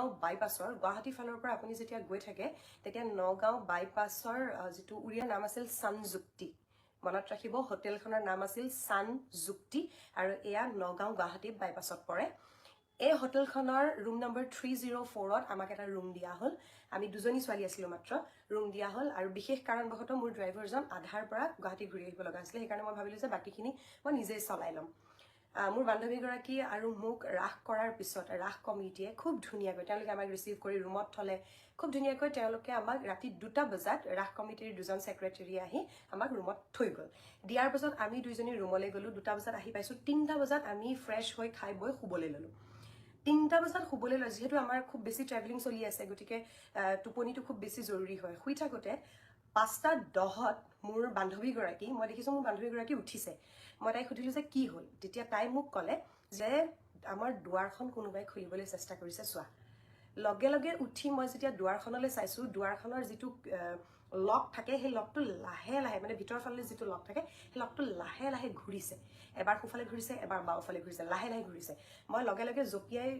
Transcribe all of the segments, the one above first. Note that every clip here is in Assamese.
নগাঁও বাইপাছৰ গুৱাহাটী ফালৰ পৰা আপুনি যেতিয়া গৈ থাকে তেতিয়া নগাঁও বাইপাছৰ যেটো উৰিয়া নাম আছিল সানযুক্তি মনত ৰাখিব হোটেলখনৰ নাম আছিল সানযুক্তি আৰু এয়া নগাঁও গুৱাহাটী বাইপাছত পৰে এই হোটেলখনৰ ৰুম নম্বৰ 304ত আমাক এটা ৰুম দিয়া হল আমি দুজনী ছোৱালী আছিলো মাত্ৰ ৰুম দিয়া হল আৰু বিশেষ কাৰণবশতঃ মোৰ ড্ৰাইভাৰজন আধাৰ পৰা গুৱাহাটী ঘূৰি আহিব লগা আছিল সেইকাৰণে মই ভাবিলো যে বাকিখিনি মই নিজে চলাই লম মোৰ বান্ধৱীগৰাকী আৰু মোক ৰাখ কৰাৰ পিছত ৰাখ কমিটিয়ে খুব ধুনীয়াকৈ তেওঁলোকে আমাক ৰিসিভ কৰি ৰুমত থলে খুব ধুনীয়াকৈ তেওঁলোকে আমাক ৰাতি 2টা বজাত ৰাখ কমিটিৰ দুজন সেক্ৰেটাৰী আহি আমাক ৰুমত থৈ গল দিয়াৰ পিছত আমি দুইজনী ৰুমলৈ গলো 2টা বজাত আহি পাইছো 3টা বজাত আমি ফ্ৰেশ হৈ খাই বৈ শুবলৈ ললো 3টা বজাত শুবলৈ লয় যেহেতু আমাৰ খুব বেছি ট্ৰেভেলিং চলি আছে গতিকে টোপনিটো খুব বেছি জৰুৰী হয় শুই থাকোতে 5:10ত মোৰ বান্ধৱীগৰাকী মই দেখিছো মোৰ বান্ধৱীগৰাকী উঠিছে মই তাইক সুধিলো যে কি হ'ল তেতিয়া তাই মোক ক'লে যে আমাৰ দুৱাৰখন কোনোবাই খুলিবলৈ চেষ্টা কৰিছে চোৱা লগে লগে উঠি মই যেতিয়া দুৱাৰখনলৈ চাইছো দুৱাৰখনৰ যেটো লক থাকে সেই লকটো লাহে লাহে মানে ভিতৰ ফালে যেটো লক থাকে সেই লকটো লাহে লাহে ঘূৰিছে এবাৰ খুফালে ঘূৰিছে এবাৰ বাওফালে ঘূৰিছে লাহে লাহে ঘূৰিছে মই লগে লগে জপিয়াই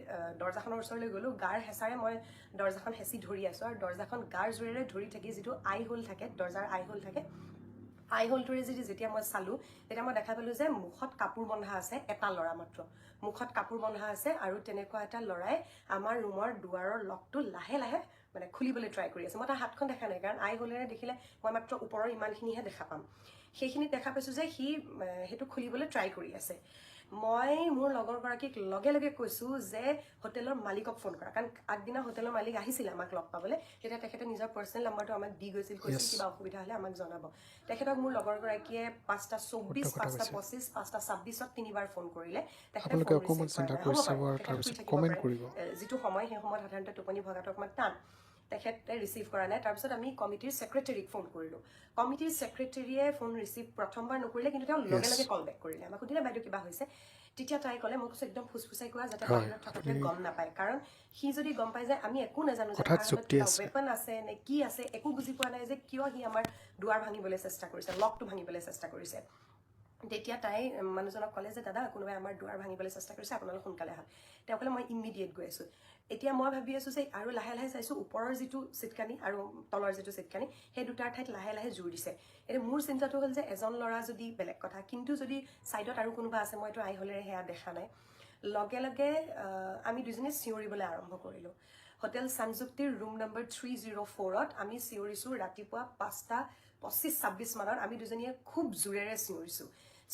দৰজাখনৰ ওচৰলৈ গলো গাৰ হেঁচাৰে মই দৰজাখন হেঁচি ধৰি আছো আৰু দৰজাখন গাৰ জোৰেৰে ধৰি থাকি যেটো আই হোল থাকে দৰজাৰ আই হোল থাকে আই হোলটোৰে যেতিয়া মই চালো তেতিয়া মই দেখা পালো যে মুখত কাপোৰ বন্ধা আছে এটা লৰা মাত্ৰ মুখত কাপোৰ বন্ধা আছে আৰু তেনেকুৱা এটা লৰাই আমাৰ ৰুমৰ দুৱাৰৰ লকটো লাহে লাহে মানে খুলিবলৈ ট্ৰাই কৰি আছে মই তাৰ হাতখন দেখা নাই কাৰণ আই হোলেৰে দেখিলে মই মাত্ৰ ওপৰৰ ইমানখিনিহে দেখা পাম সেইখিনি দেখা পাইছো যে হি হেতু খুলিবলৈ ট্ৰাই কৰি আছে মই মোৰ লগৰ গৰাকীক লগে লগে কৈছো যে হোটেলৰ মালিকক ফোন কৰা কাৰণ আগদিনা হোটেলৰ মালিক আহিছিল আমাক লগ পাবলৈ তেতিয়া তেখেতে নিজৰ পাৰ্সোনাল নাম্বাৰটো আমাক দি গৈছিল কৈছিল কিবা অসুবিধা হলে আমাক জনাব তেখেতক মোৰ লগৰ গৰাকীয়ে 5:24 5:25 5:26ত তিনিবাৰ ফোন কৰিলে তেখেতে ফোন কমেন্ট কৰিব যেটো সময় সেই সময়ত সাধাৰণতে টোপনি ভগাটো অকমান টান তেখেতে ৰিসিভ কৰা নাই তাৰ পিছত আমি কমিটিৰ সেক্ৰেটাৰীক ফোন কৰিলো কমিটিৰ সেক্ৰেটাৰীয়ে ফোন ৰিসিভ প্ৰথমবাৰ নকৰিলে কিন্তু তেওঁ লগে লগে কল বেক কৰিলে আমাক সুধিলে বাইদেউ কিবা হৈছে তেতিয়া তাই ক'লে মোক একদম ফুসফুসাই কোৱা যাতে বাহিৰত থাকোতে গম নাপায় কাৰণ হি যদি গম পায় যে আমি একো নাজানো যে তাৰ ওয়েপন আছে নে কি আছে একো বুজি পোৱা নাই যে কিয় হি আমাৰ দুৱাৰ ভাঙিবলৈ চেষ্টা কৰিছে লকটো ভাঙিবলৈ চেষ্টা কৰিছে তেতিয়া তাই মানুহজনক ক'লে যে দাদা কোনোবাই আমাৰ দুৱাৰ ভাঙিবলৈ চেষ্টা কৰিছে আপোনালোক সোনকালে আহক তেওঁ ক'লে মই ইমিডিয়েট গৈ আছো এতিয়া মই ভাবি আছো যে আৰু লাহে লাহে চাইছো ওপৰৰ যেটো সিটকানি আৰু তলৰ যেটো সিটকানি সেই দুটাৰ ঠাইত লাহে লাহে জোৰ দিছে এনে মোৰ চিন্তাটো হ'ল যে এজন লৰা যদি বেলেগ কথা কিন্তু যদি সাইডত আৰু কোনোবা আছে মইতো আই হলেৰে হেয়া দেখা নাই লগে লগে আমি দুজনে চিঞৰিবলৈ আৰম্ভ কৰিলো হোটেল সানযুক্তিৰ ৰুম নম্বৰ 304ত আমি চিঞৰিছো ৰাতিপুৱা 5:25-26 মানত আমি দুজনীয়ে খুব জোৰেৰে চিঞৰিছো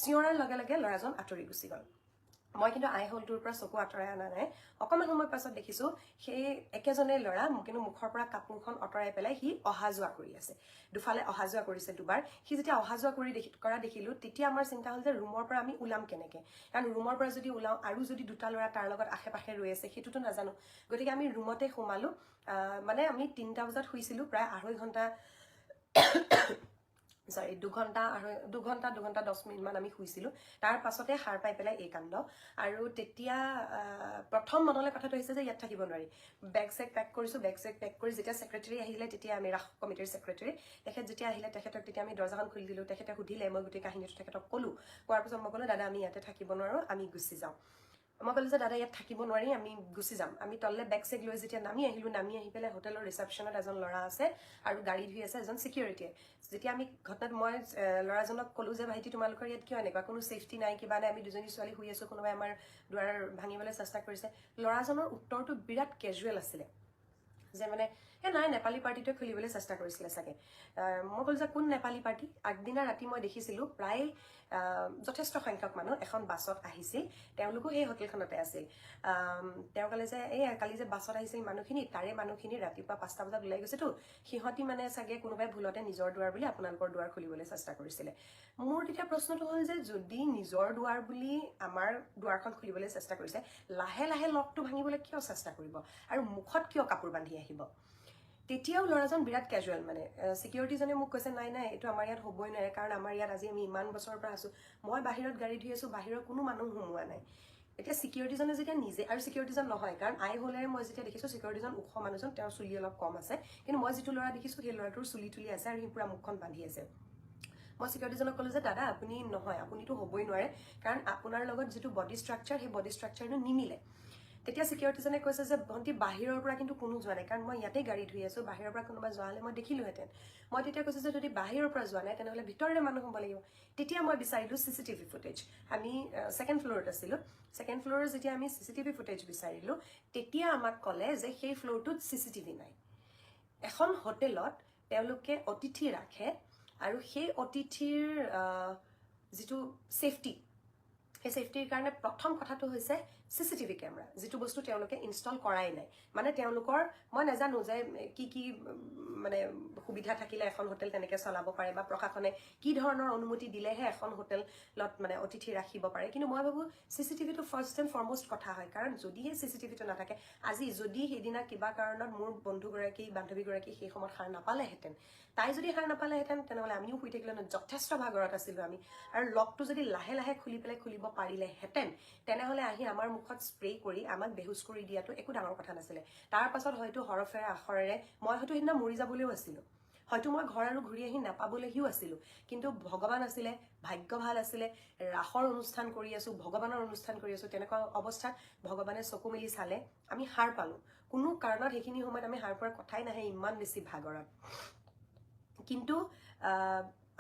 চিঞৰাৰ লগে লগে লৰাজন আঁতৰি গুচি গল মই কিন্তু আই হোলটোৰ পৰা চকু আঁতৰাই আনা নাই অকমান সময় পাছত দেখিছো সেই একেজনে লৰা কিন্তু মুখৰ পৰা কাপোৰখন আঁতৰাই পেলাই হি অহা যোৱা কৰি আছে দুফালে অহা যোৱা কৰিছে দুবাৰ হি যেতিয়া অহা যোৱা কৰা দেখিলো তেতিয়া আমাৰ চিন্তা হ'ল যে ৰুমৰ পৰা আমি উলাম কেনেকে কাৰণ ৰুমৰ পৰা যদি উলাও আৰু যদি দুটা লৰা তাৰ লগত আশে-পাশে ৰৈ আছে সেইটোতো নাজানো গতিকে আমি ৰুমতে সোমালো মানে আমি 3টা বজাত শুইছিলো প্ৰায় 2.5 ঘণ্টা সৰি 2 ঘণ্টা 10 মিনিট মান আমি শুইছিলো তাৰ পাছতে হাৰ পাই পেলাই এই কাণ্ড আৰু তেতিয়া প্ৰথম মনলৈ কথাটো হৈছে যে ইয়াত থাকিব নোৱাৰি বেগ চেক পেক কৰিছো বেগ চেক পেক কৰি যেতিয়া সেক্ৰেটাৰী আহিলে তেতিয়া আমি ৰাখ কমিটিৰ সেক্ৰেটাৰী তেখেত যেতিয়া আহিলে তেখেতক তেতিয়া আমি দৰজাখন খুলি দিলো তেখেতে সুধিলে মই গোটেই কাহিনীটো তেখেতক ক'লো কোৱাৰ পিছত মই ক'লো দাদা আমি ইয়াতে থাকিব নোৱাৰো আমি গুচি যাওঁ মই ক'লো যে দাদা ইয়াত থাকিব নোৱাৰি আমি গুচি যাম আমি তললে বেগ চেক লৈ যেতিয়া নামি আহি পেলাই হোটেলৰ ৰিসেপশনত এজন লৰা আছে আৰু গাড়ী ধুই আছে এজন সিকিউৰিটিয়ে যেতিয়া আমি ঘটনাত মই লৰাজনক ক'লো যে ভাইটি তোমালোকৰ ইয়াত কিয় এনেকুৱা কোনো সেফটি নাই কিবা নাই আমি দুজনী ছোৱালী শুই আছো কোনোবাই আমাৰ দুৱাৰ ভাঙিবলৈ চেষ্টা কৰিছে লৰাজনৰ উত্তৰটো বিৰাট ক্যাজুৱেল আছিল যে মানে নাই নেপালী পাৰ্টিটোৱে খুলিবলৈ চেষ্টা কৰিছিলে চাগে মই ক'লো যে কোন নেপালী পাৰ্টি আগদিনা ৰাতি মই দেখিছিলো প্ৰায় যথেষ্ট সংখ্যক মানুহ এখন বাছত আহিছিল তেওঁলোকো এই হোটেলখনতে আছিল তেওঁ ক'লে যে এই কালি যে বাছত আহিছিল মানুহখিনি তাৰে মানুহখিনি ৰাতিপুৱা 5টা বজাত ওলাই গৈছে তো সিহঁতি মানে চাগে কোনোবাই ভুলতে নিজৰ দুৱাৰ বুলি আপোনালোকৰ দুৱাৰ খুলিবলৈ চেষ্টা কৰিছিলে মোৰ তেতিয়া প্ৰশ্নটো হ'ল যে যদি নিজৰ দুৱাৰ বুলি আমাৰ দুৱাৰখন খুলিবলৈ চেষ্টা কৰিছে লাহে লাহে লকটো ভাঙিবলৈ কিয় চেষ্টা কৰিব আৰু মুখত কিয় কাপোৰ বান্ধি আহিব তেতিয়াও লৰাজন বিৰাট ক্যাজুৱেল মানে সিকিউৰিটিজনে মোক কৈছে নাই এইটো আমাৰ ইয়াত হ'বই নোৱাৰে কাৰণ আমাৰ ইয়াত আজি আমি ইমান বছৰৰ পৰা আছো মই বাহিৰত গাড়ী ধুই আছো বাহিৰৰ কোনো মানুহ হুমুৱা নাই এতিয়া সিকিউৰিটিজনে যেতিয়া নিজে আৰু সিকিউৰিটিজন নহয় কাৰণ আই হোলেৰে মই যেতিয়া দেখিছো সিকিউৰিটিজন ওখ মানুহজন তেওঁৰ চুলি অলপ কম আছে কিন্তু মই যেটো লৰা দেখিছো সেই লৰাটোৰ চুলি তুলি আছে আৰু হি পুৰা মুখখন বান্ধি আছে মই সিকিউৰিটিজনক ক'লো যে দাদা আপুনি নহয় আপুনিতো হ'বই নোৱাৰে কাৰণ আপোনাৰ লগত যেটো বডি ষ্ট্ৰাকচাৰ সেই বডি ষ্ট্ৰাকচাৰটো নিমিলে তেতিয়া চিকিউৰিটিজনে কৈছে যে ভণ্টি বাহিৰৰ পৰা কিন্তু কোনো যোৱা নাই, কাৰণ মই ইয়াতে গাড়ী ধুই আছোঁ, বাহিৰৰ পৰা কোনোবা যোৱা হ'লে মই দেখিলোহেঁতেন। মই তেতিয়া কৈছোঁ যে যদি বাহিৰৰ পৰা যোৱা নাই তেনেহ'লে ভিতৰৰে মানুহ হ'ব লাগিব। তেতিয়া মই বিচাৰিলোঁ CCTV ফুটেজ। আমি ছেকেণ্ড ফ্ল'ৰত আছিলোঁ। ছেকেণ্ড ফ্ল'ৰৰ যেতিয়া আমি CCTV ফুটেজ বিচাৰিলোঁ, তেতিয়া আমাক ক'লে যে সেই ফ্ল'ৰটোত CCTV নাই। এখন হোটেলত তেওঁলোকে অতিথি ৰাখে আৰু সেই অতিথিৰ যিটো ছেফটি, সেই ছেফটিৰ কাৰণে প্ৰথম কথাটো হৈছে CCTV কেমেৰা, যিটো বস্তু তেওঁলোকে ইনষ্টল কৰাই নাই। মানে তেওঁলোকৰ, মই নাজানো যে কি মানে সুবিধা থাকিলে এখন হোটেল তেনেকৈ চলাব পাৰে বা প্ৰশাসনে কি ধৰণৰ অনুমতি দিলেহে এখন হোটেলত মানে অতিথি ৰাখিব পাৰে। কিন্তু মই ভাবোঁ CCTVটো ফাৰ্ষ্ট এণ্ড ফৰমষ্ট কথা হয়, কাৰণ যদিহে CCTVটো নাথাকে, আজি যদি সেইদিনা কিবা কাৰণত মোৰ বন্ধুগৰাকী বান্ধৱীগৰাকী সেই সময়ত সাৰ নাপালেহেঁতেন, তাই যদি সাৰ নাপালেহেঁতেন তেনেহ'লে আমিও শুই থাকিলোঁ, যথেষ্ট ভাগৰত আছিলোঁ আমি। আৰু লকটো যদি লাহে লাহে খুলিব পাৰিলেহেঁতেন, তেনেহ'লে আহি আমাৰ মুখত স্প্ৰে কৰি আমাক বেহুচ কৰি দিয়াটো একো ডাঙৰ কথা নাছিলে। তাৰ পাছত হয়তো হৰফেৰে আখৰেৰে মই হয়তো সেইদিনা মৰি যাবলৈও আছিলোঁ, হয়তো মই ঘৰ আৰু ঘূৰি আহি নাপাবলৈও আছিলোঁ। কিন্তু ভগৱান আছিলে, ভাগ্য ভাল আছিলে, ৰাসৰ অনুষ্ঠান কৰি আছোঁ, ভগৱানৰ অনুষ্ঠান কৰি আছোঁ, তেনেকুৱা অৱস্থাত ভগৱানে চকু মেলি চালে, আমি সাৰ পালোঁ। কোনো কাৰণত সেইখিনি সময়ত আমি সাৰ পোৱাৰ কথাই নাহে, ইমান বেছি ভাগৰত। কিন্তু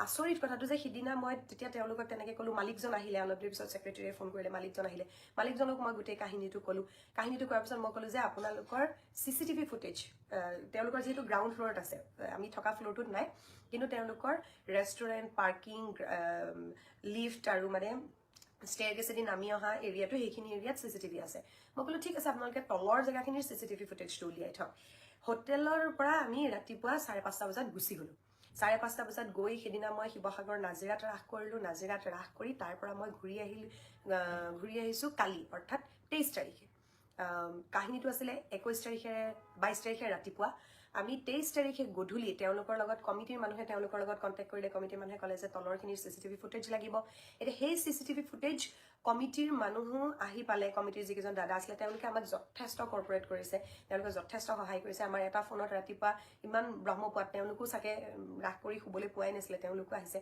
আচৰিত কথাটো যে সিদিনা মই তেতিয়া তেওঁলোকক তেনেকৈ ক'লোঁ, মালিকজন আহিলে, অলপ দেৰি পিছত ছেক্ৰেটেৰীয়ে ফোন কৰিলে, মালিকজন আহিলে, মালিকজনক মই গোটেই কাহিনীটো ক'লোঁ। কাহিনীটো কোৱাৰ পিছত মই ক'লোঁ যে আপোনালোকৰ CCTV ফুটেজ, তেওঁলোকৰ যিহেতু গ্ৰাউণ্ড ফ্ল'ৰত আছে, আমি থকা ফ্ল'ৰটোত নাই, কিন্তু তেওঁলোকৰ ৰেষ্টুৰেণ্ট, পাৰ্কিং, লিফ্ট আৰু মানে ষ্টেয়াৰকেছেদি নামি অহা এৰিয়াটো, সেইখিনি এৰিয়াত CCTV আছে। মই ক'লোঁ ঠিক আছে, আপোনালোকে তলৰ জেগাখিনিৰ CCTV ফুটেজটো উলিয়াই থওক। হোটেলৰ পৰা আমি ৰাতিপুৱা 5:30 বজাত গুচি গ'লোঁ। 5:30 বজাত গৈ সেইদিনা মই শিৱসাগৰ নাজিৰাত ৰাস কৰিলোঁ। নাজিৰাত ৰাস কৰি তাৰ পৰা মই ঘূৰি আহিছোঁ কালি, অৰ্থাৎ 23 তাৰিখে। কাহিনীটো আছিলে 21 তাৰিখে ৰাতিপুৱা। আমি 23 তাৰিখে গধূলি তেওঁলোকৰ লগত, কমিটিৰ মানুহে তেওঁলোকৰ লগত কণ্টেক্ট কৰিলে। কমিটিৰ মানুহে ক'লে যে তলৰখিনিৰ CCTV ফুটেজ লাগিব। এতিয়া সেই CCTV ফুটেজ কমিটিৰ মানুহো আহি পালে। কমিটিৰ যিকেইজন দাদা আছিলে তেওঁলোকে আমাক যথেষ্ট কৰ্পৰেট কৰিছে, তেওঁলোকে যথেষ্ট সহায় কৰিছে। আমাৰ এটা ফোনত ৰাতিপুৱা ইমান ব্ৰহ্মপুৱাত, তেওঁলোকো চাগে ৰাস কৰি শুবলৈ পোৱাই নাছিলে, তেওঁলোকো আহিছে।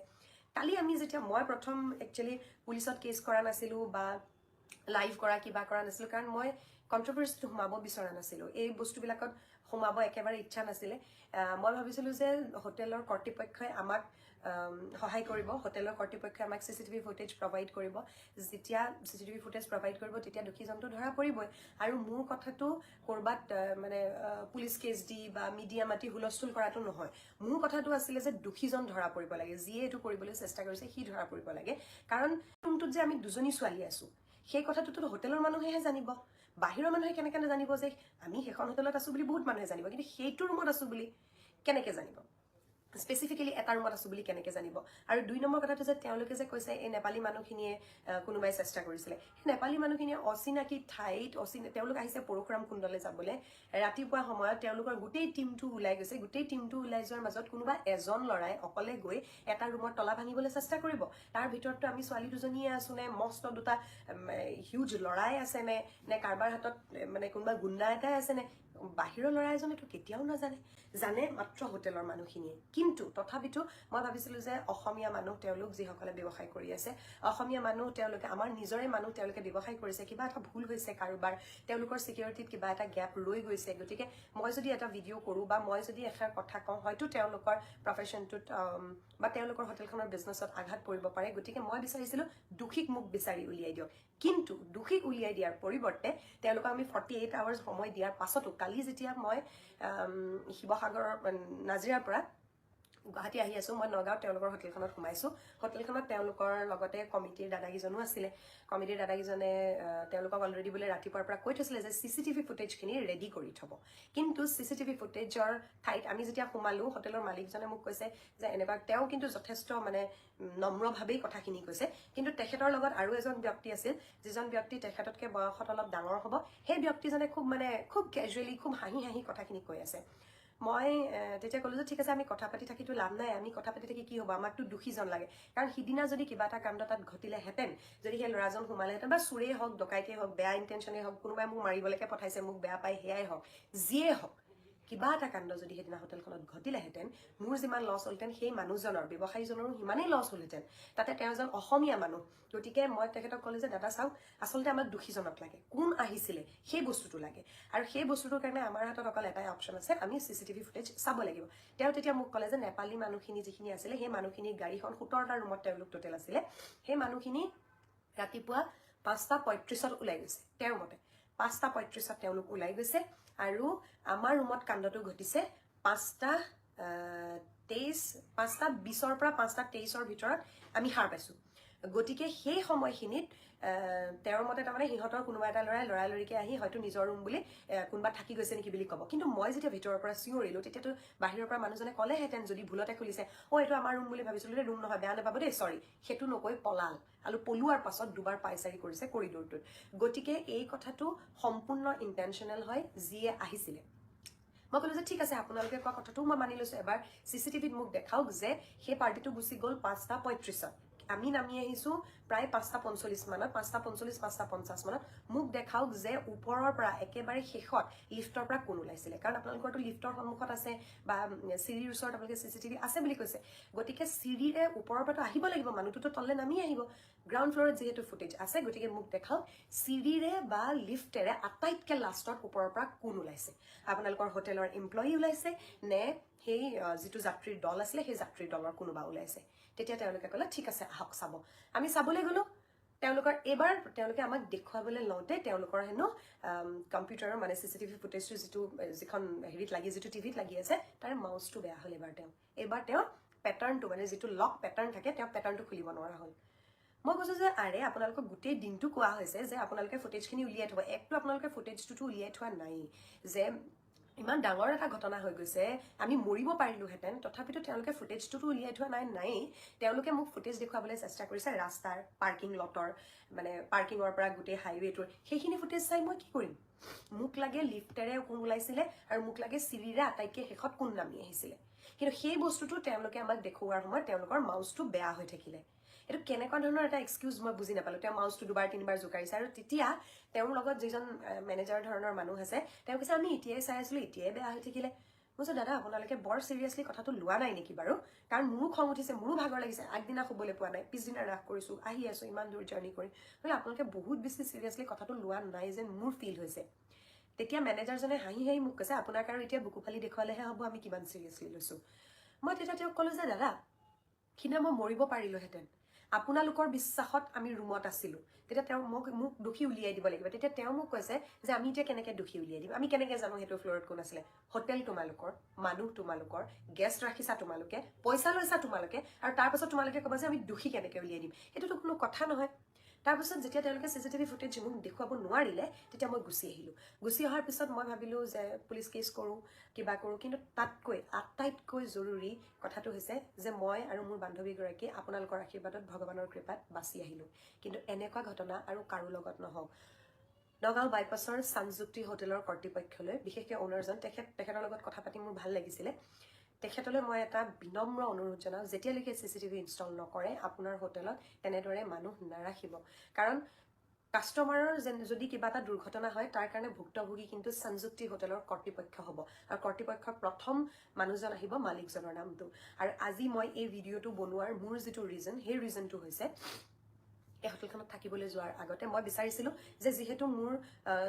কালি আমি যেতিয়া, মই প্ৰথম একচুৱেলি পুলিচত কেছ কৰা নাছিলোঁ বা লাইভ কৰা কিবা কৰা নাছিলোঁ, কাৰণ মই কণ্ট্ৰভাৰ্চিটো সোমাব বিচৰা নাছিলোঁ, এই বস্তুবিলাকত সোমাব একেবাৰে ইচ্ছা নাছিলে। মই ভাবিছিলোঁ যে হোটেলৰ কৰ্তৃপক্ষই আমাক সহায় কৰিব, হোটেলৰ কৰ্তৃপক্ষই আমাক CCTV ফুটেজ প্ৰভাইড কৰিব। যেতিয়া CCTV ফুটেজ প্ৰভাইড কৰিব তেতিয়া দোষীজনটো ধৰা পৰিবই। আৰু মোৰ কথাটো ক'ৰবাত মানে পুলিচ কেছ দি বা মিডিয়া মাতি হুলস্থুল কৰাটো নহয়। মোৰ কথাটো আছিলে যে দোষীজন ধৰা পৰিব লাগে, যিয়ে এইটো কৰিবলৈ চেষ্টা কৰিছে সি ধৰা পৰিব লাগে। কাৰণ ৰুমটোত যে আমি দুজনী ছোৱালী আছোঁ, সেই কথাটোতো হোটেলৰ মানুহেহে জানিব। বাহিৰৰ মানুহে কেনেকৈ নাজানিব যে আমি সেইখন হোটেলত আছোঁ বুলি? বহুত মানুহে জানিব, কিন্তু সেইটো ৰুমত আছোঁ বুলি কেনেকৈ জানিব? স্পেচিফিকেলি এটা ৰুমত আছোঁ বুলি কেনেকৈ জানিব? আৰু 2 নম্বৰ কথাটো যে তেওঁলোকে যে কৈছে এই নেপালী মানুহখিনিয়ে কোনোবাই চেষ্টা কৰিছিলে, সেই নেপালী মানুহখিনিয়ে অচিনাকি ঠাইত তেওঁলোক আহিছে পৰশুৰাম কুণ্ডলৈ যাবলৈ। ৰাতিপুৱা সময়ত তেওঁলোকৰ গোটেই টীমটো ওলাই গৈছে। গোটেই টীমটো ওলাই যোৱাৰ মাজত কোনোবা এজন ল'ৰাই অকলে গৈ এটা ৰুমৰ তলা ভাঙিবলৈ চেষ্টা কৰিব। তাৰ ভিতৰততো আমি ছোৱালী দুজনীয়ে আছোঁ নে মস্ত দুটা হিউজ ল'ৰাই আছে নে কাৰোবাৰ হাতত মানে কোনোবা গুণ্ডা এটাই আছে নে? বাহিৰৰ ল'ৰা এজনেতো কেতিয়াও নাজানে, জানে মাত্ৰ হোটেলৰ মানুহখিনিয়ে। কিন্তু তথাপিতো মই ভাবিছিলোঁ যে অসমীয়া মানুহ তেওঁলোক, যিসকলে ব্যৱসায় কৰি আছে, অসমীয়া মানুহ তেওঁলোকে, আমাৰ নিজৰে মানুহ, তেওঁলোকে ব্যৱসায় কৰিছে, কিবা এটা ভুল হৈছে কাৰোবাৰ, তেওঁলোকৰ ছিকিউৰিটিত কিবা এটা গেপ ৰৈ গৈছে। গতিকে মই যদি এটা ভিডিঅ' কৰোঁ বা মই যদি এষাৰ কথা কওঁ, হয়তো তেওঁলোকৰ প্ৰফেশ্যনটোত বা তেওঁলোকৰ হোটেলখনৰ বিজনেছত আঘাত পৰিব পাৰে। গতিকে মই বিচাৰিছিলোঁ দোষীক মোক বিচাৰি উলিয়াই দিয়ক। কিন্তু দোষীক উলিয়াই দিয়াৰ পৰিৱৰ্তে তেওঁলোকক আমি 48 আৱাৰ্ছ সময় দিয়াৰ পাছতো, কালি যেতিয়া মই শিৱসাগৰৰ নাজিৰাৰ পৰা গুৱাহাটী আহি আছোঁ, মই নগাঁৱত তেওঁলোকৰ হোটেলখনত সোমাইছোঁ। হোটেলখনত তেওঁলোকৰ লগতে কমিটিৰ দাদাকেইজনো আছিলে। কমিটিৰ দাদাকেইজনে তেওঁলোকক অলৰেডি বোলে ৰাতিপুৱাৰ পৰা কৈ থৈছিলে যে CCTV ফুটেজখিনি ৰেডি কৰি থ'ব। কিন্তু CCTV ফুটেজৰ ঠাইত আমি যেতিয়া সোমালোঁ, হোটেলৰ মালিকজনে মোক কৈছে যে এনেকুৱা, তেওঁ কিন্তু যথেষ্ট মানে নম্ৰভাৱেই কথাখিনি কৈছে। কিন্তু তেখেতৰ লগত আৰু এজন ব্যক্তি আছিল, যিজন ব্যক্তি তেখেততকৈ বয়সত অলপ ডাঙৰ হ'ব। সেই ব্যক্তিজনে খুব কেজুৱেলি, খুব হাঁহি হাঁহি কথাখিনি কৈ আছে। মই তেতিয়া ক'লোঁ যে ঠিক আছে, আমি কথা পাতি থাকিতো লাভ নাই, আমি কথা পাতি থাকি কি হ'ব, আমাকতো দোষীজন লাগে। কাৰণ সিদিনা যদি কিবা এটা কাণ্ড তাত ঘটিলেহেঁতেন, যদি সেই ল'ৰাজন সোমালেহেঁতেন, বা চোৰেই হওক, ডকাইতেই হওক, বেয়া ইণ্টেনশ্যনেই হওক, কোনোবাই মোক মাৰিবলৈকে পঠাইছে, মোক বেয়া পায়, সেয়াই হওক, যিয়েই হওক, কিবা এটা কাণ্ড যদি সেইদিনা হোটেলখনত ঘটিলেহেঁতেন মোৰ যিমান লছ হ'লহেঁতেন সেই মানুহজনৰ ব্যৱসায়ীজনৰো সিমানেই লছ হ'লহেঁতেন তাতে তেওঁ এজন অসমীয়া মানুহ গতিকে মই তেখেতক ক'লো যে দাদা চাওক আচলতে আমাক দোষীজনক লাগে কোন আহিছিলে সেই বস্তুটো লাগে আৰু সেই বস্তুটোৰ কাৰণে আমাৰ হাতত অকল এটাই অপশ্যন আছে আমি চিচিটিভি ফুটেজ চাব লাগিব তেওঁ তেতিয়া মোক ক'লে যে নেপালী মানুহখিনি যিখিনি আছিলে সেই মানুহখিনি গাড়ীখন 17টা ৰুমত তেওঁলোক টোটেল আছিলে সেই মানুহখিনি ৰাতিপুৱা 5:35 ওলাই গৈছে তেওঁৰ মতে 5:35 তেওঁলোক ওলাই গৈছে আৰু আমাৰ ৰুমত কাণ্ডটো ঘটিছে 5:20 পৰা 5:23 ভিতৰত আমি সাৰ পাইছোঁ গতিকে সেই সময়খিনিত তেওঁৰ মতে তাৰমানে সিহঁতৰ কোনোবা এটা লৰালৰিকে আহি হয়তো নিজৰ ৰুম বুলি কোনোবা থাকি গৈছে নেকি বুলি ক'ব কিন্তু মই যেতিয়া ভিতৰৰ পৰা চিঞৰিলোঁ তেতিয়াতো বাহিৰৰ পৰা মানুহজনে ক'লেহেঁতেন যদি ভুলতে খুলিছে এইটো আমাৰ ৰুম বুলি ভাবিছিলোঁ ৰুম নহয় বেয়া নাপাব দেই চৰি সেইটো নকৈ পলাল আৰু পলোৱাৰ পাছত দুবাৰ পাইচাৰি কৰিছে কৰিডৰটোত গতিকে এই কথাটো সম্পূৰ্ণ ইণ্টেনশ্যনেল হয় যিয়ে আহিছিলে মই ক'লো যে ঠিক আছে আপোনালোকে কোৱা কথাটো মই মানি লৈছোঁ এবাৰ চিচিটিভিত মোক দেখাওক যে সেই পাৰ্টিটো গুচি গ'ল 5:35 আমি নামি আহিছোঁ প্ৰায় 5:45 মানত 5:45 5:50 মানত মোক দেখাওক যে ওপৰৰ পৰা একেবাৰে শেষত লিফ্টৰ পৰা কোন ওলাইছিলে কাৰণ আপোনালোকৰতো লিফ্টৰ সন্মুখত আছে বা চিৰিৰ ওচৰত আপোনালোকে চিচিটিভি আছে বুলি কৈছে গতিকে চিৰিৰে ওপৰৰ পৰাতো আহিব লাগিব মানুহটোতো তললৈ নামি আহিব গ্ৰাউণ্ড ফ্ল'ৰত যিহেতু ফুটেজ আছে গতিকে মোক দেখাওক চিৰিৰে বা লিফ্টেৰে আটাইতকৈ লাষ্টত ওপৰৰ পৰা কোন ওলাইছে আপোনালোকৰ হোটেলৰ এমপ্লয়ী ওলাইছে নে সেই যিটো যাত্ৰীৰ দল আছিলে সেই যাত্ৰীৰ দলৰ কোনোবা ওলাইছে তেতিয়া তেওঁলোকে ক'লে ঠিক আছে আহক চাব আমি চাবলৈ গ'লোঁ তেওঁলোকে আমাক দেখুৱাবলৈ লওঁতে তেওঁলোকৰ হেনো কম্পিউটাৰৰ মানে চিচিটিভি ফুটেজটো যিখন হেৰিত লাগি যিটো টিভিত লাগি আছে তাৰে মাউচটো বেয়া হ'ল এইবাৰ তেওঁ পেটাৰ্ণটো মানে যিটো লক পেটাৰ্ণ থাকে তেওঁ পেটাৰ্ণটো খুলিব নোৱাৰা হ'ল মই কৈছোঁ যে আৰে আপোনালোকক গোটেই দিনটো কোৱা হৈছে যে আপোনালোকে ফুটেজখিনি উলিয়াই থ'ব একটো আপোনালোকে ফুটেজটোতো উলিয়াই থোৱা নাই যে ইমান ডাঙৰ এটা ঘটনা হৈ গৈছে আমি মৰিব পাৰিলোহেঁতেন তথাপিতো তেওঁলোকে ফুটেজটোতো উলিয়াই থোৱা নাই তেওঁলোকে মোক ফুটেজ দেখুৱাবলৈ চেষ্টা কৰিছে ৰাস্তাৰ পাৰ্কিং লটৰ মানে পাৰ্কিঙৰ পৰা গোটেই হাইৱেটোৰ সেইখিনি ফুটেজ চাই মই কি কৰিম মোক লাগে লিফ্টেৰে কোন ওলাইছিলে আৰু মোক লাগে চিৰিৰে আটাইতকৈ শেষত কোন নামি আহিছিলে কিন্তু সেই বস্তুটো তেওঁলোকে আমাক দেখুওৱাৰ সময়ত তেওঁলোকৰ মাউচটো বেয়া হৈ থাকিলে এইটো কেনেকুৱা ধৰণৰ এটা এক্সকিউজ মই বুজি নাপালোঁ তেওঁ মাউচটো 2-3 জোকাৰিছে আৰু তেতিয়া তেওঁৰ লগত যিজন মেনেজাৰ ধৰণৰ মানুহ আছে তেওঁ কৈছে আমি এতিয়াই চাই আছিলোঁ এতিয়াই বেয়া হৈ থাকিলে মই কৈছোঁ দাদা আপোনালোকে বৰ চিৰিয়াছলি কথাটো লোৱা নাই নেকি বাৰু কাৰণ মোৰো খং উঠিছে মোৰো ভাগৰ লাগিছে আগদিনা শুবলৈ পোৱা নাই পিছদিনা ৰাস কৰিছোঁ আহি আছোঁ ইমান দূৰ জাৰ্ণি কৰি বোলে আপোনালোকে বহুত বেছি চিৰিয়াছলি কথাটো লোৱা নাই যেন মোৰ ফিল হৈছে তেতিয়া মেনেজাৰজনে হাঁহি মোক কৈছে আপোনাক আৰু এতিয়া বুকু ফালি দেখুৱালেহে হ'ব আমি কিমান চিৰিয়াছলি লৈছোঁ মই তেতিয়া তেওঁক ক'লোঁ যে দাদা সিদিনা মই মৰিব পাৰিলোহেঁতেন আপোনালোকৰ বিশ্বাসত আমি ৰুমত আছিলোঁ তেতিয়া তেওঁ মোক দোষী উলিয়াই দিব লাগিব তেতিয়া তেওঁ মোক কৈছে যে আমি এতিয়া কেনেকৈ দোষী উলিয়াই দিম আমি কেনেকৈ জানো সেইটো ফ্ল'ৰত কোন আছিলে হোটেল তোমালোকৰ মানুহ তোমালোকৰ গেষ্ট ৰাখিছা তোমালোকে পইচা লৈছা তোমালোকে আৰু তাৰপাছত তোমালোকে ক'বা যে আমি দোষী কেনেকৈ উলিয়াই দিম এইটোতো কোনো কথা নহয় তাৰপিছত যেতিয়া তেওঁলোকে চিচিটিভি ফুটেজ মোক দেখুৱাব নোৱাৰিলে তেতিয়া মই গুচি আহিলোঁ গুচি অহাৰ পিছত মই ভাবিলোঁ যে পুলিচ কেছ কৰোঁ কিবা কৰোঁ কিন্তু তাতকৈ আটাইতকৈ জৰুৰী কথাটো হৈছে যে মই আৰু মোৰ বান্ধৱীগৰাকী আপোনালোকৰ আশীৰ্বাদত ভগৱানৰ কৃপাত বাচি আহিলোঁ কিন্তু এনেকুৱা ঘটনা আৰু কাৰো লগত নহওক নগাঁও বাইপাছৰ চানযুক্তি হোটেলৰ কৰ্তৃপক্ষলৈ বিশেষকৈ অ'নাৰজন তেখেতৰ লগত কথা পাতি মোৰ ভাল লাগিছিলে তেখেতলৈ মই এটা বিনম্ৰ অনুৰোধ জনাওঁ যেতিয়ালৈকে চিচিটিভি ইনষ্টল নকৰে আপোনাৰ হোটেলত তেনেদৰে মানুহ নাৰাখিব কাৰণ কাষ্টমাৰৰ যদি কিবা এটা দুৰ্ঘটনা হয় তাৰ কাৰণে ভুক্তভোগী কিন্তু চানযুক্তি হোটেলৰ কৰ্তৃপক্ষ হ'ব আৰু কৰ্তৃপক্ষৰ প্ৰথম মানুহজন আহিব মালিকজনৰ নামটো আৰু আজি মই এই ভিডিঅ'টো বনোৱাৰ মোৰ যিটো ৰিজন সেই ৰিজনটো হৈছে এই হোটেলখনত থাকিবলৈ যোৱাৰ আগতে মই বিচাৰিছিলোঁ যে যিহেতু মোৰ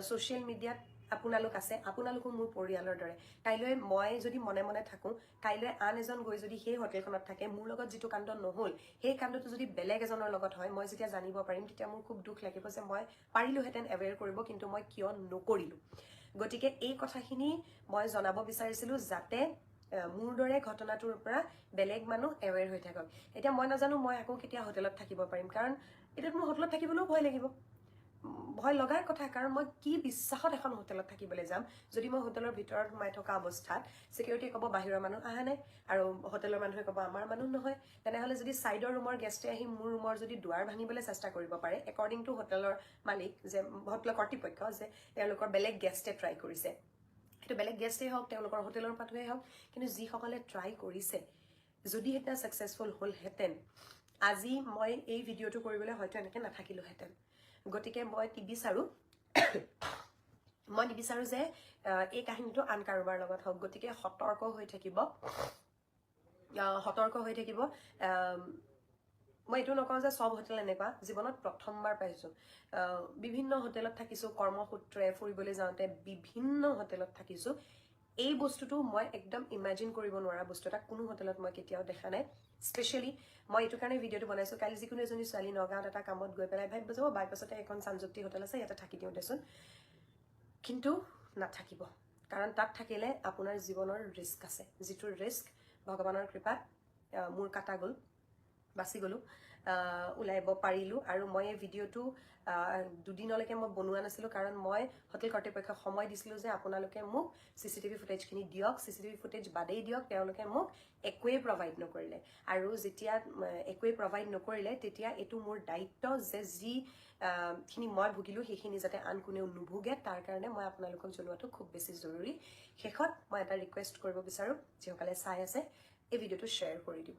ছ'চিয়েল মিডিয়াত আপোনালোক আছে আপোনালোকো মোৰ পৰিয়ালৰ দৰে কাইলৈ মই যদি মনে মনে থাকোঁ কাইলৈ আন এজন গৈ যদি সেই হোটেলখনত থাকে মোৰ লগত যিটো কাণ্ড নহ'ল সেই কাণ্ডটো যদি বেলেগ এজনৰ লগত হয় মই যেতিয়া জানিব পাৰিম তেতিয়া মোৰ খুব দুখ লাগিব যে মই পাৰিলোহেঁতেন এৱেৰ কৰিব কিন্তু মই কিয় নকৰিলোঁ গতিকে এই কথাখিনি মই জনাব বিচাৰিছিলোঁ যাতে মোৰ দৰে ঘটনাটোৰ পৰা বেলেগ মানুহ এৱেৰ হৈ থাকক এতিয়া মই নাজানো মই আকৌ কেতিয়া হোটেলত থাকিব পাৰিম কাৰণ এতিয়া মোৰ হোটেলত থাকিবলৈও ভয় লাগিব ভয় লগাৰ কথা কাৰণ মই কি বিশ্বাসত এখন হোটেলত থাকিবলৈ যাম যদি মই হোটেলৰ ভিতৰত সোমাই থকা অৱস্থাত চিকিউৰিটিয়ে ক'ব বাহিৰৰ মানুহ আহা নাই আৰু হোটেলৰ মানুহে ক'ব আমাৰ মানুহ নহয় তেনেহ'লে যদি ছাইডৰ ৰুমৰ গেষ্টে আহি মোৰ ৰুমৰ যদি দুৱাৰ ভাঙিবলৈ চেষ্টা কৰিব পাৰে একৰ্ডিং টু হোটেলৰ মালিক যে হোটেলৰ কৰ্তৃপক্ষ যে তেওঁলোকৰ বেলেগ গেষ্টে ট্ৰাই কৰিছে সেইটো বেলেগ গেষ্টেই হওক তেওঁলোকৰ হোটেলৰ মানুহেই হওক কিন্তু যিসকলে ট্ৰাই কৰিছে যদি সেইদিনা ছাকচেছফুল হ'লহেঁতেন আজি মই এই ভিডিঅ'টো কৰিবলৈ হয়তো এনেকৈ নাথাকিলোহেঁতেন গতিকে মই বিচাৰোঁ মই নিবিচাৰোঁ যে এই কাহিনীটো আন কাৰোবাৰ লগত হওক গতিকে সতৰ্ক হৈ থাকিব মই এইটো নকওঁ যে সব হোটেল এনেকুৱা জীৱনত প্ৰথমবাৰ পাইছোঁ বিভিন্ন হোটেলত থাকিছোঁ কৰ্মসূত্ৰে ফুৰিবলৈ যাওঁতে বিভিন্ন হোটেলত থাকিছোঁ এই বস্তুটো মই একদম ইমাজিন কৰিব নোৱাৰা বস্তু এটা কোনো হোটেলত মই কেতিয়াও দেখা নাই স্পেচিয়েলি মই এইটো কাৰণে ভিডিঅ'টো বনাইছোঁ কালি যিকোনো এজনী ছোৱালী নগাঁৱত এটা কামত গৈ পেলাই ভাবিব যাব বাইপাছতে এখন চানযুক্তি হোটেল আছে ইয়াতে থাকি দিওঁ দেচোন কিন্তু নাথাকিব কাৰণ তাত থাকিলে আপোনাৰ জীৱনৰ ৰিস্ক আছে যিটো ৰিস্ক ভগৱানৰ কৃপাত মোৰ কাটা গ'ল বাচি গ'লোঁ ওলাইব পাৰিলোঁ আৰু মই এই ভিডিঅ'টো দুদিনলৈকে মই বনোৱা নাছিলোঁ কাৰণ মই হোটেল কৰ্তৃপক্ষক সময় দিছিলোঁ যে আপোনালোকে মোক CCTV ফুটেজখিনি দিয়ক CCTV ফুটেজ বাদেই দিয়ক তেওঁলোকে মোক একোৱেই প্ৰভাইড নকৰিলে আৰু যেতিয়া একোৱেই প্ৰভাইড নকৰিলে তেতিয়া এইটো মোৰ দায়িত্ব যে যিখিনি মই ভুগিলোঁ সেইখিনি যাতে আন কোনেও নুভুগে তাৰ কাৰণে মই আপোনালোকক জনোৱাটো খুব বেছি জৰুৰী শেষত মই এটা ৰিকুৱেষ্ট কৰিব বিচাৰোঁ যিসকলে চাই আছে এই ভিডিঅ'টো শ্বেয়াৰ কৰি দিব